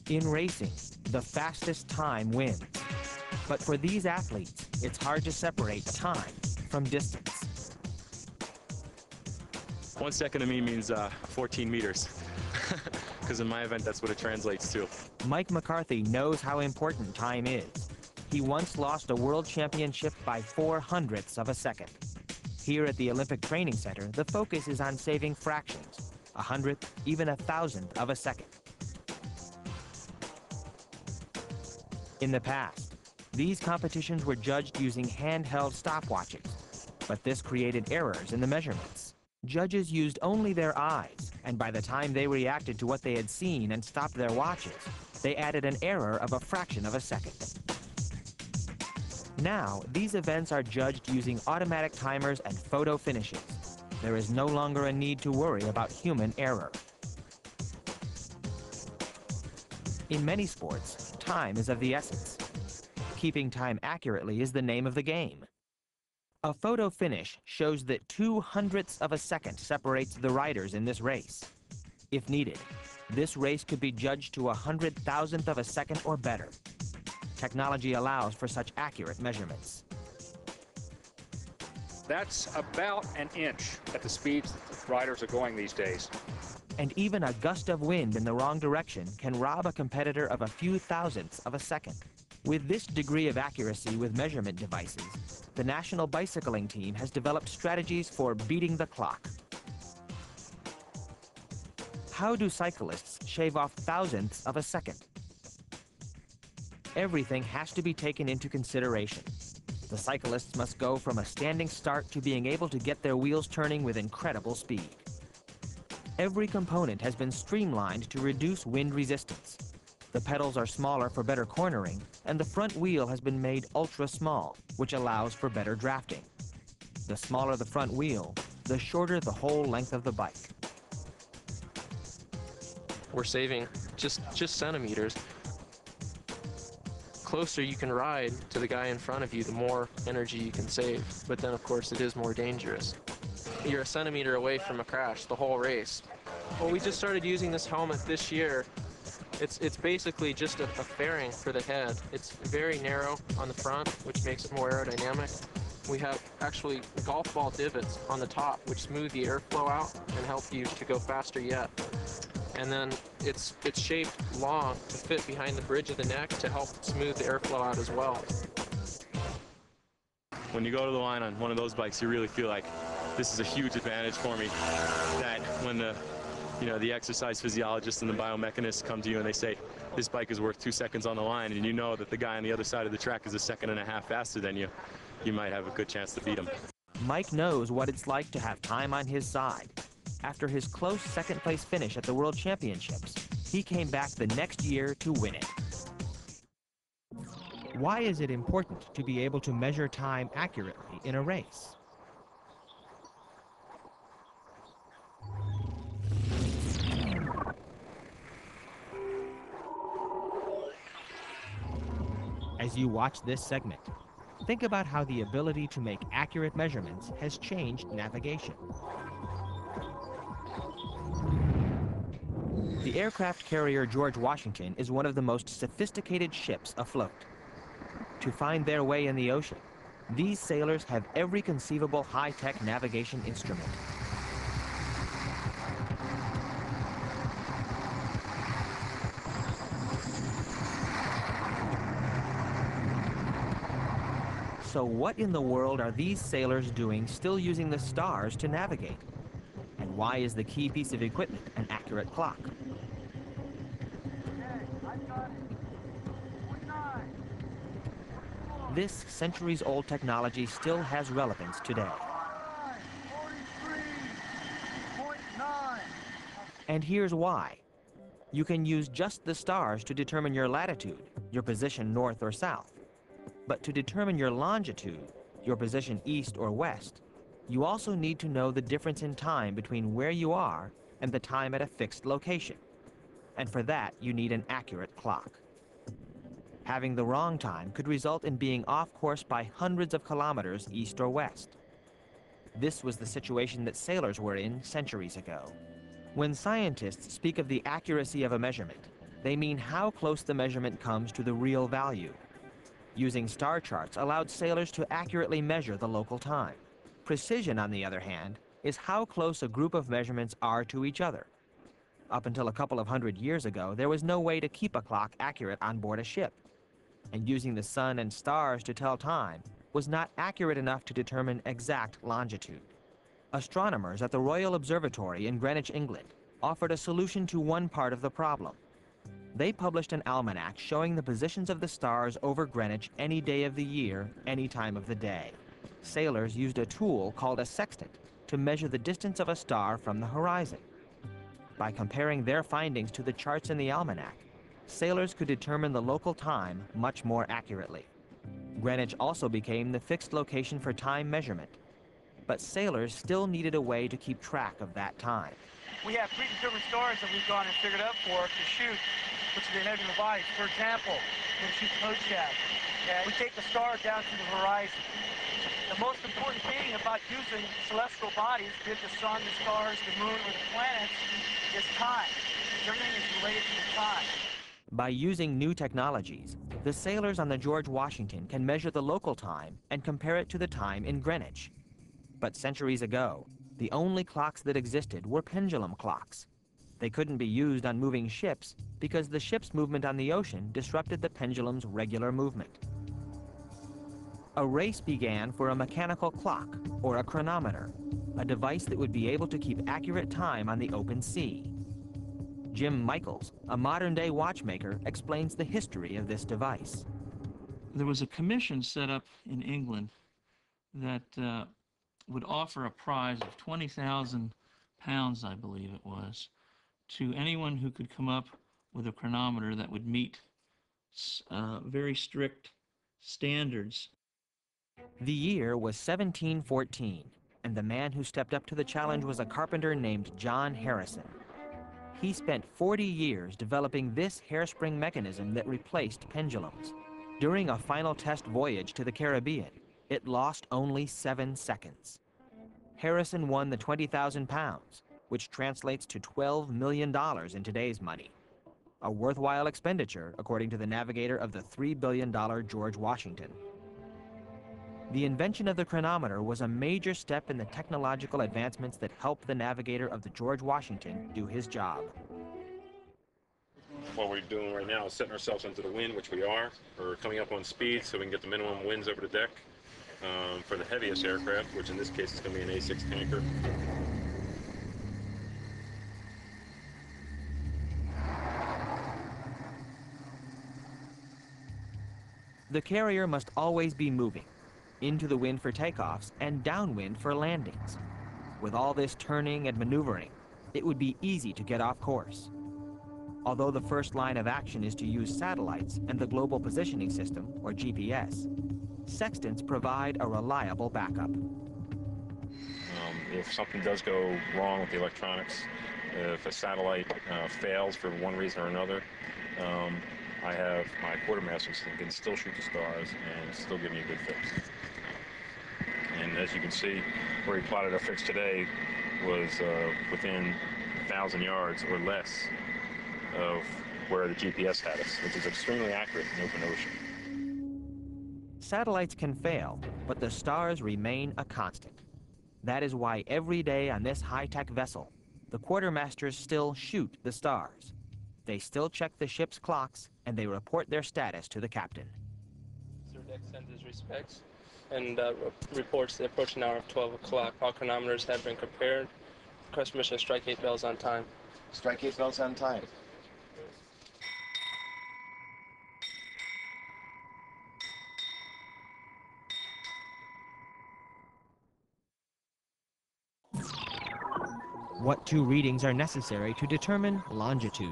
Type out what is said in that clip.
In racing, the fastest time wins. But for these athletes, it's hard to separate time from distance. 1 second to me means 14 meters, because in my event, that's what it translates to. Mike McCarthy knows how important time is. He once lost a world championship by 0.04 of a second. Here at the Olympic Training Center, the focus is on saving fractions, 100th, even 1,000th of a second. In the past, these competitions were judged using handheld stopwatches, but this created errors in the measurements. Judges used only their eyes, and by the time they reacted to what they had seen and stopped their watches, they added an error of a fraction of a second. Now, these events are judged using automatic timers and photo finishes. There is no longer a need to worry about human error. In many sports, time is of the essence. Keeping time accurately is the name of the game. A photo finish shows that 0.02 of a second separates the riders in this race. If needed, this race could be judged to 100,000th of a second or better. Technology allows for such accurate measurements. That's about an inch at the speeds that riders are going these days. And even a gust of wind in the wrong direction can rob a competitor of a few thousandths of a second. With this degree of accuracy with measurement devices, the national bicycling team has developed strategies for beating the clock. How do cyclists shave off thousandths of a second? Everything has to be taken into consideration. The cyclists must go from a standing start to being able to get their wheels turning with incredible speed. Every component has been streamlined to reduce wind resistance. The pedals are smaller for better cornering, and the front wheel has been made ultra small, which allows for better drafting. The smaller the front wheel, the shorter the whole length of the bike. We're saving just centimeters. Closer you can ride to the guy in front of you, the more energy you can save. But then, of course, it is more dangerous. You're a centimeter away from a crash the whole race. Well, we just started using this helmet this year. It's basically just a fairing for the head. It's very narrow on the front, which makes it more aerodynamic. We have actually golf ball divots on the top, which smooth the airflow out and help you to go faster yet. And then it's shaped long to fit behind the bridge of the neck to help smooth the airflow out as well. When you go to the line on one of those bikes, you really feel like this is a huge advantage for me. That when the exercise physiologists and the biomechanists come to you and they say, this bike is worth 2 seconds on the line, and you know that the guy on the other side of the track is 1.5 seconds faster than you, you might have a good chance to beat him. Mike knows what it's like to have time on his side. After his close second-place finish at the World Championships, he came back the next year to win it. Why is it important to be able to measure time accurately in a race? As you watch this segment, think about how the ability to make accurate measurements has changed navigation. The aircraft carrier George Washington is one of the most sophisticated ships afloat. To find their way in the ocean, these sailors have every conceivable high-tech navigation instrument. So what in the world are these sailors doing still using the stars to navigate? And why is the key piece of equipment an accurate clock? This centuries-old technology still has relevance today. And here's why. You can use just the stars to determine your latitude, your position north or south. But to determine your longitude, your position east or west, you also need to know the difference in time between where you are and the time at a fixed location. And for that, you need an accurate clock. Having the wrong time could result in being off course by hundreds of kilometers east or west. This was the situation that sailors were in centuries ago. When scientists speak of the accuracy of a measurement, They mean how close the measurement comes to the real value. Using star charts allowed sailors to accurately measure the local time. Precision, on the other hand, is how close a group of measurements are to each other. Up until a couple of hundred years ago, there was no way to keep a clock accurate on board a ship. And using the sun and stars to tell time was not accurate enough to determine exact longitude. Astronomers at the Royal Observatory in Greenwich, England, offered a solution to one part of the problem. They published an almanac showing the positions of the stars over Greenwich any day of the year, any time of the day. Sailors used a tool called a sextant to measure the distance of a star from the horizon. By comparing their findings to the charts in the almanac, sailors could determine the local time much more accurately. Greenwich also became the fixed location for time measurement, but sailors still needed a way to keep track of that time. We have predetermined stars that we've gone and figured out for to shoot, which is the nebula device. For example, we shoot code shaft. We take the star down to the horizon. The most important thing about using celestial bodies, be it the sun, the stars, the moon, or the planets, is time. Everything is related to time. By using new technologies, the sailors on the George Washington can measure the local time and compare it to the time in Greenwich. But centuries ago, the only clocks that existed were pendulum clocks. They couldn't be used on moving ships because the ship's movement on the ocean disrupted the pendulum's regular movement. A race began for a mechanical clock, or a chronometer, a device that would be able to keep accurate time on the open sea. Jim Michaels, a modern-day watchmaker, explains the history of this device. There was a commission set up in England that would offer a prize of 20,000 pounds, I believe it was, to anyone who could come up with a chronometer that would meet very strict standards. The year was 1714, and the man who stepped up to the challenge was a carpenter named John Harrison. He spent 40 years developing this hairspring mechanism that replaced pendulums. During a final test voyage to the Caribbean, it lost only 7 seconds. Harrison won the 20,000 pounds, which translates to $12 million in today's money. A worthwhile expenditure, according to the navigator of the $3 billion George Washington. The invention of the chronometer was a major step in the technological advancements that helped the navigator of the George Washington do his job. What we're doing right now is setting ourselves into the wind, which we are. We're coming up on speed so we can get the minimum winds over the deck for the heaviest aircraft, which in this case is going to be an A6 tanker. The carrier must always be moving, into the wind for takeoffs and downwind for landings. With all this turning and maneuvering, it would be easy to get off course. Although the first line of action is to use satellites and the Global Positioning System, or GPS, sextants provide a reliable backup. If something does go wrong with the electronics, if a satellite fails for one reason or another, I have my quartermasters that can still shoot the stars and still give me a good fix. And as you can see, where he plotted our fix today was within 1,000 yards or less of where the GPS had us, which is extremely accurate in open ocean. Satellites can fail, but the stars remain a constant. That is why every day on this high-tech vessel, the quartermasters still shoot the stars. They still check the ship's clocks, and they report their status to the captain. Sir Deck sends his respects and reports the approaching hour of 12 o'clock. All chronometers have been compared. Request permission to strike 8 bells on time. Strike 8 bells on time. What two readings are necessary to determine longitude?